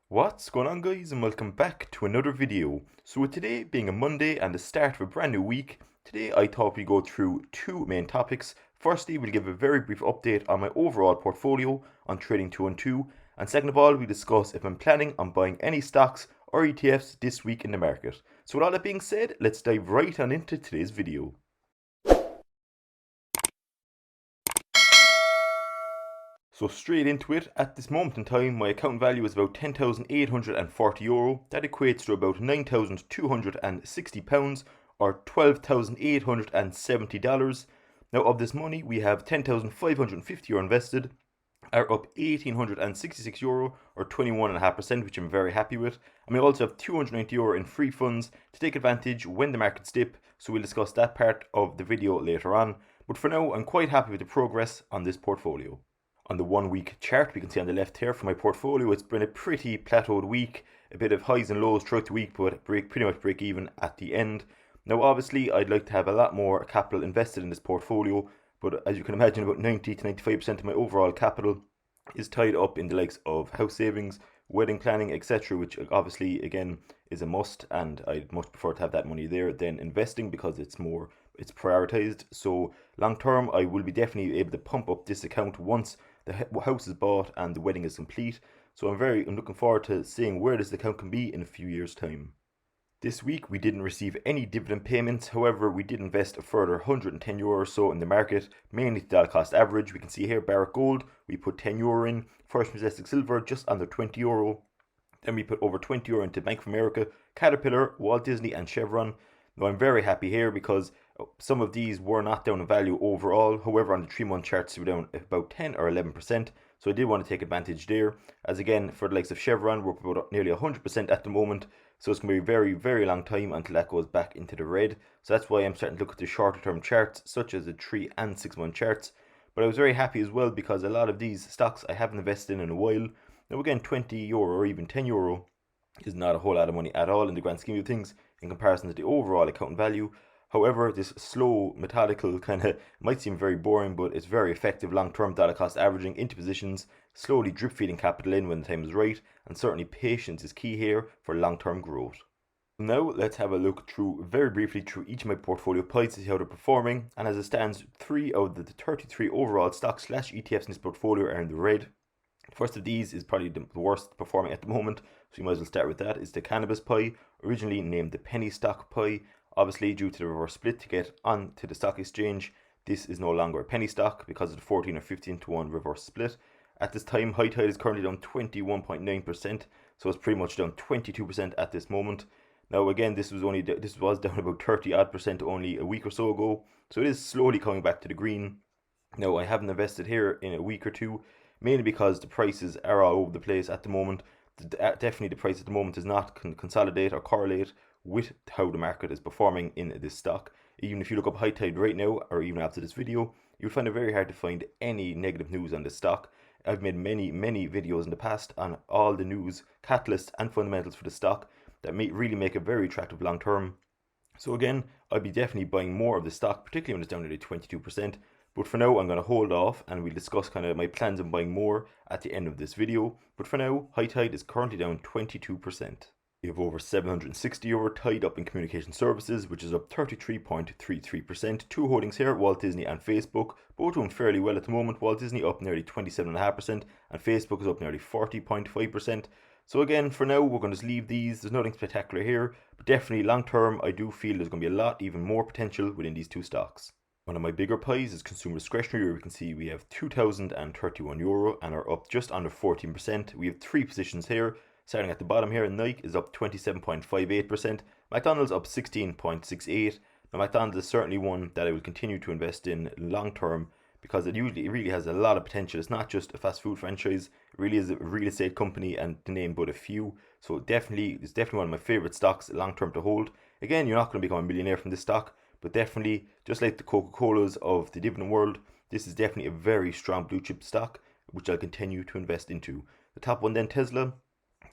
What's going on, guys, and welcome back to another video. So with today being a Monday and the start of a brand new week, today I thought we'd go through two main topics. Firstly, we'll give a very brief update on my overall portfolio on Trading 212, and second of all, we discuss if I'm planning on buying any stocks or ETFs this week in the market. So with all that being said, let's dive right on into today's video. So straight into it, at this moment in time, my account value is about €10,840. That equates to about £9,260 or $12,870. Now of this money, we have €10,550 invested, are up €1,866 or 21.5%, which I'm very happy with. And we also have €290 in free funds to take advantage when the markets dip, so we'll discuss that part of the video later on. But for now, I'm quite happy with the progress on this portfolio. On the 1 week chart, we can see on the left here for my portfolio, it's been a pretty plateaued week, a bit of highs and lows throughout the week, but pretty much break even at the end. Now obviously I'd like to have a lot more capital invested in this portfolio, but as you can imagine, about 90 to 95% of my overall capital is tied up in the likes of house savings, wedding planning, etc., which obviously again is a must, and I'd much prefer to have that money there than investing because it's prioritized. So long term, I will be definitely able to pump up this account once the house is bought and the wedding is complete. So I'm looking forward to seeing where this account can be in a few years' time. This week we didn't receive any dividend payments, however we did invest a further €110 or so in the market, mainly to dollar cost average. We can see here Barrick Gold, we put €10 in, First Majestic Silver just under €20, then we put over €20 into Bank of America, Caterpillar, Walt Disney and Chevron. Now I'm very happy here because some of these were not down in value overall, however on the 3 month charts they were down about 10 or 11%, so I did want to take advantage there, as again for the likes of Chevron we're up about nearly 100% at the moment, so it's going to be a very very long time until that goes back into the red. So that's why I'm starting to look at the shorter term charts such as the 3 and 6 month charts. But I was very happy as well because a lot of these stocks I haven't invested in a while. Now again, €20 or even €10 is not a whole lot of money at all in the grand scheme of things in comparison to the overall account value. However, this slow, methodical kind of might seem very boring, but it's very effective long-term dollar cost averaging into positions, slowly drip feeding capital in when the time is right, and certainly patience is key here for long-term growth. Now let's have a look very briefly through each of my portfolio pies to see how they're performing, and as it stands, 3 out of the 33 overall stocks / ETFs in this portfolio are in the red. The first of these is probably the worst performing at the moment, so you might as well start with that. It's the cannabis pie, originally named the penny stock pie. Obviously, due to the reverse split to get onto the stock exchange, this is no longer a penny stock because of the 14 or 15 to 1 reverse split. At this time, High Tide is currently down 21.9%, so it's pretty much down 22% at this moment. Now again, this was down about 30 odd percent only a week or so ago, so it is slowly coming back to the green. Now I haven't invested here in a week or two, mainly because the prices are all over the place at the moment. Definitely the price at the moment does not consolidate or correlate with how the market is performing in this stock. Even if you look up High Tide right now, or even after this video, you'll find it very hard to find any negative news on this stock. I've made many videos in the past on all the news, catalysts and fundamentals for the stock that really make it very attractive long term. So again, I'd be definitely buying more of the stock, particularly when it's down nearly 22%. But for now, I'm going to hold off and we'll discuss kind of my plans on buying more at the end of this video. But for now, High Tide is currently down 22%. We have over €760 tied up in communication services, which is up 33.33%. Two holdings here, Walt Disney and Facebook, both doing fairly well at the moment. Walt Disney up nearly 27.5% and Facebook is up nearly 40.5%. So again, for now, we're going to leave these. There's nothing spectacular here, but definitely long term, I do feel there's going to be a lot, even more potential within these two stocks. One of my bigger pies is consumer discretionary, where we can see we have €2,031 and are up just under 14%. We have 3 positions here. Starting at the bottom here, Nike is up 27.58%, McDonald's up 16.68%. Now McDonald's is certainly one that I will continue to invest in long term because it really has a lot of potential. It's not just a fast food franchise, it really is a real estate company, and to name but a few. So it's definitely one of my favorite stocks long term to hold. Again, you're not going to become a millionaire from this stock, but definitely, just like the Coca-Colas of the dividend world, this is definitely a very strong blue chip stock, which I'll continue to invest into. The top one then, Tesla,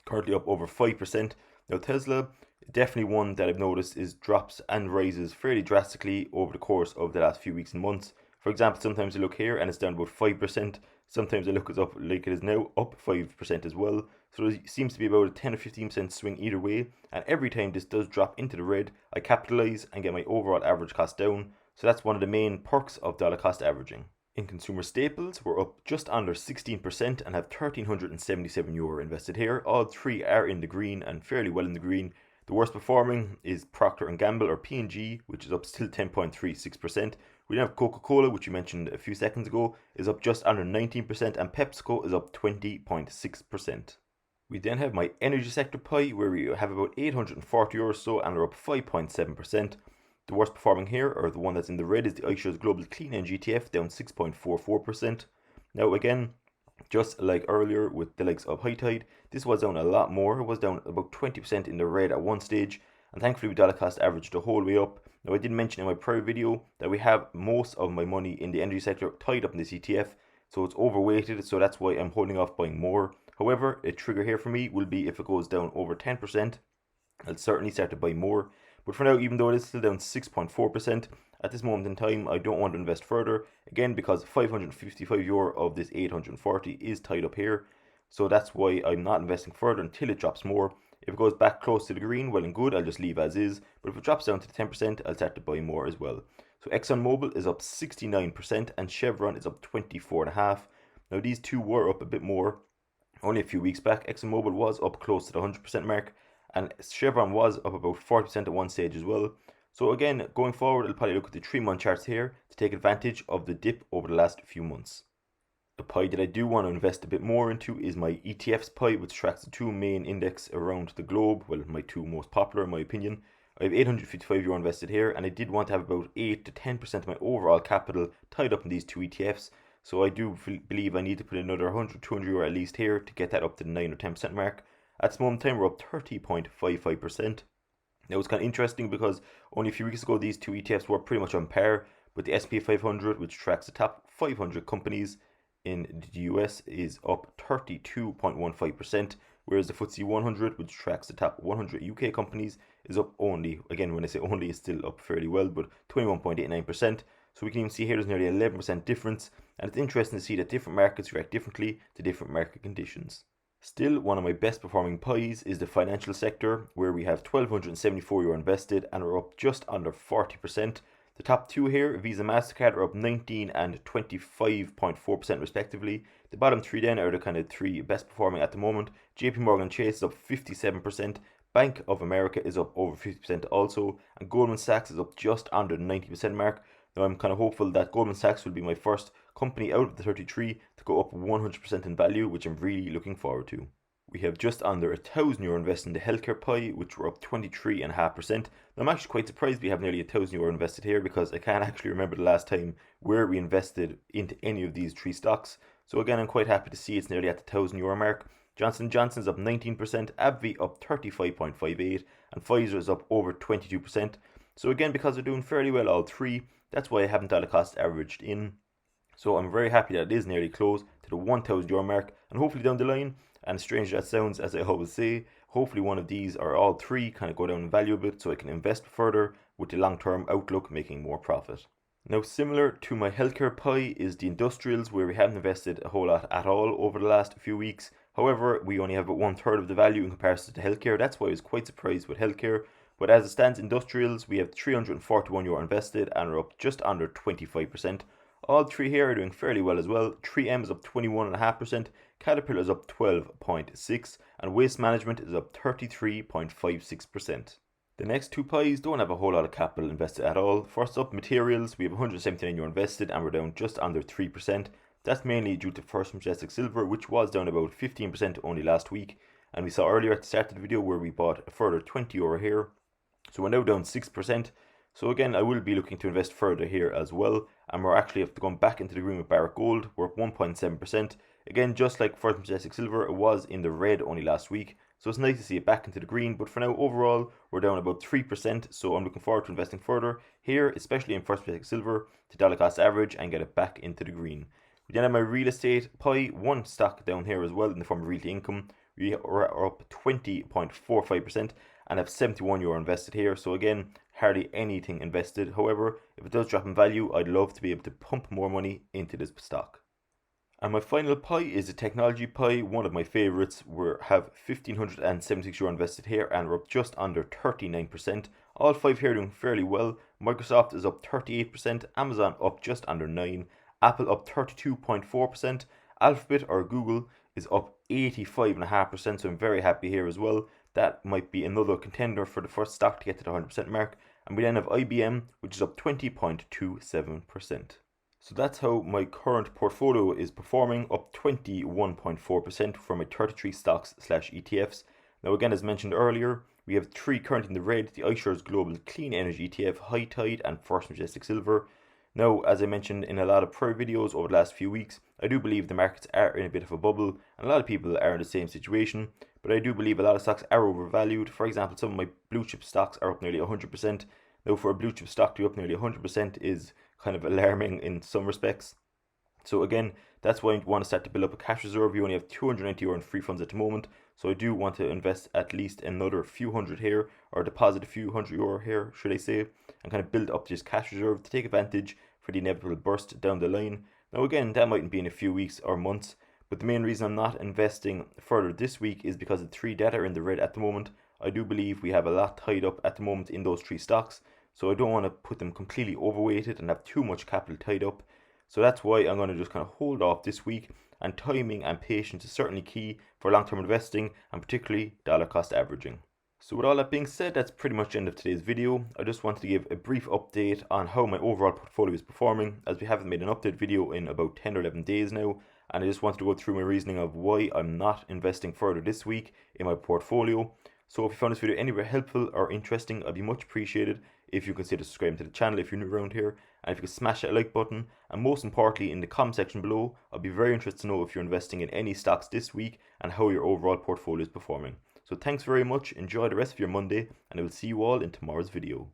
currently up over 5%. Now Tesla, definitely one that I've noticed is drops and rises fairly drastically over the course of the last few weeks and months. For example, sometimes you look here and it's down about 5%, Sometimes I look it up like it is now up 5% as well. So there seems to be about a 10 or 15% swing either way. And every time this does drop into the red, I capitalize and get my overall average cost down. So that's one of the main perks of dollar cost averaging. In consumer staples, we're up just under 16% and have €1,377 invested here. All three are in the green and fairly well in the green. The worst performing is Procter & Gamble, or P&G, which is up still 10.36%. We then have Coca-Cola, which you mentioned a few seconds ago, is up just under 19%, and PepsiCo is up 20.6%. We then have my energy sector pie, where we have about €840 or so, and we're up 5.7%. The worst performing here, or the one that's in the red, is the iShares Global Clean Energy ETF, down 6.44%. Now again, just like earlier with the likes of High Tide, this was down a lot more. It was down about 20% in the red at one stage, and thankfully we dollar cost averaged the whole way up. Now I did mention in my prior video that we have most of my money in the energy sector tied up in this ETF, so it's overweighted, so that's why I'm holding off buying more. However, a trigger here for me will be if it goes down over 10%, I'll certainly start to buy more. But for now, even though it is still down 6.4%, at this moment in time, I don't want to invest further. Again, because €555 of this 840 is tied up here. So that's why I'm not investing further until it drops more. If it goes back close to the green, well and good, I'll just leave as is. But if it drops down to the 10%, I'll start to buy more as well. So ExxonMobil is up 69% and Chevron is up 24.5%. Now these two were up a bit more only a few weeks back. ExxonMobil was up close to the 100% mark, and Chevron was up about 40% at one stage as well. So again, going forward, I'll probably look at the 3-month charts here to take advantage of the dip over the last few months. The pie that I do want to invest a bit more into is my ETFs pie, which tracks the two main index around the globe. Well, my two most popular in my opinion. I have €855 invested here, and I did want to have about 8 to 10% of my overall capital tied up in these two ETFs. So I do believe I need to put another €100, €200 at least here to get that up to the 9 or 10% mark. At this moment in time, we're up 30.55%. Now, it's kind of interesting because only a few weeks ago, these two ETFs were pretty much on par, but the S&P 500, which tracks the top 500 companies in the US, is up 32.15%, whereas the FTSE 100, which tracks the top 100 UK companies, is up only, again, when I say only, it's still up fairly well, but 21.89%. So we can even see here there's nearly 11% difference, and it's interesting to see that different markets react differently to different market conditions. Still, one of my best performing pies is the financial sector, where we have €1,274 invested and are up just under 40%. The top two here, Visa and MasterCard, are up 19 and 25.4% respectively. The bottom three then are the kind of three best performing at the moment. JP Morgan Chase is up 57%, Bank of America is up over 50% also, and Goldman Sachs is up just under the 90% mark. Now I'm kind of hopeful that Goldman Sachs will be my first company out of the 33 to go up 100% in value, which I'm really looking forward to. We have just under €1,000 invested in the healthcare pie, which were up 23.5%. Now I'm actually quite surprised we have nearly €1,000 invested here, because I can't actually remember the last time where we invested into any of these three stocks. So again, I'm quite happy to see it's nearly at the €1,000 mark. Johnson & Johnson's up 19%, AbbVie up 35.58%, and Pfizer is up over 22%. So again, because they're doing fairly well all three, that's why I haven't dollar cost averaged in. So I'm very happy that it is nearly close to the €1,000 mark, and hopefully down the line, and strange that sounds as I always say, hopefully one of these or all three kind of go down in value a bit so I can invest further with the long-term outlook making more profit. Now, similar to my healthcare pie is the industrials, where we haven't invested a whole lot at all over the last few weeks. However, we only have about 1/3 of the value in comparison to healthcare. That's why I was quite surprised with healthcare. But as it stands, industrials, we have €341 invested and are up just under 25%. All three here are doing fairly well as well. 3M is up 21.5%, Caterpillar is up 12.6%, and Waste Management is up 33.56%. The next two pies don't have a whole lot of capital invested at all. First up, materials, we have €179 invested and we're down just under 3%. That's mainly due to First Majestic Silver, which was down about 15% only last week. And we saw earlier at the start of the video where we bought a further €20 here. So we're now down 6%. So again, I will be looking to invest further here as well. And we're actually after going back into the green with Barrick Gold. We're up 1.7%. Again, just like First Majestic Silver, it was in the red only last week. So it's nice to see it back into the green. But for now, overall, we're down about 3%. So I'm looking forward to investing further here, especially in First Majestic Silver, to dollar cost average and get it back into the green. We then have my real estate pie, one stock down here as well in the form of Realty Income. We are up 20.45% and have €71 invested here. So again, hardly anything invested. However, if it does drop in value, I'd love to be able to pump more money into this stock. And my final pie is a technology pie, one of my favourites. We have €1,576 invested here and we're up just under 39%. All five here doing fairly well. Microsoft is up 38%, Amazon up just under 9%, Apple up 32.4%, Alphabet or Google is up 85.5%, so I'm very happy here as well. That might be another contender for the first stock to get to the 100% mark. And we then have IBM, which is up 20.27%. So that's how my current portfolio is performing, up 21.4% for my 33 stocks / ETFs. Now again, as mentioned earlier, we have three currently in the red: the iShares Global Clean Energy ETF, High Tide and First Majestic Silver. Now, as I mentioned in a lot of prior videos over the last few weeks, I do believe the markets are in a bit of a bubble and a lot of people are in the same situation, but I do believe a lot of stocks are overvalued. For example, some of my blue chip stocks are up nearly 100%. Now, for a blue chip stock to be up nearly 100% is kind of alarming in some respects. So again, that's why I want to start to build up a cash reserve. We only have €290 in free funds at the moment, so I do want to invest at least another few hundred here, or deposit a few €100 here, should I say, and kind of build up this cash reserve to take advantage for the inevitable burst down the line. Now again, that mightn't be in a few weeks or months, but the main reason I'm not investing further this week is because the three that are in the red at the moment, I do believe we have a lot tied up at the moment in those three stocks. So I don't want to put them completely overweighted and have too much capital tied up. So that's why I'm going to just kind of hold off this week, and timing and patience is certainly key for long-term investing and particularly dollar cost averaging. So with all that being said, that's pretty much the end of today's video. I just wanted to give a brief update on how my overall portfolio is performing, as we haven't made an update video in about 10 or 11 days now, and I just wanted to go through my reasoning of why I'm not investing further this week in my portfolio. So if you found this video anywhere helpful or interesting, I'd be much appreciated if you consider subscribing to the channel if you're new around here, and if you could smash that like button, and most importantly in the comment section below, I'd be very interested to know if you're investing in any stocks this week and how your overall portfolio is performing. So thanks very much, enjoy the rest of your Monday, and I will see you all in tomorrow's video.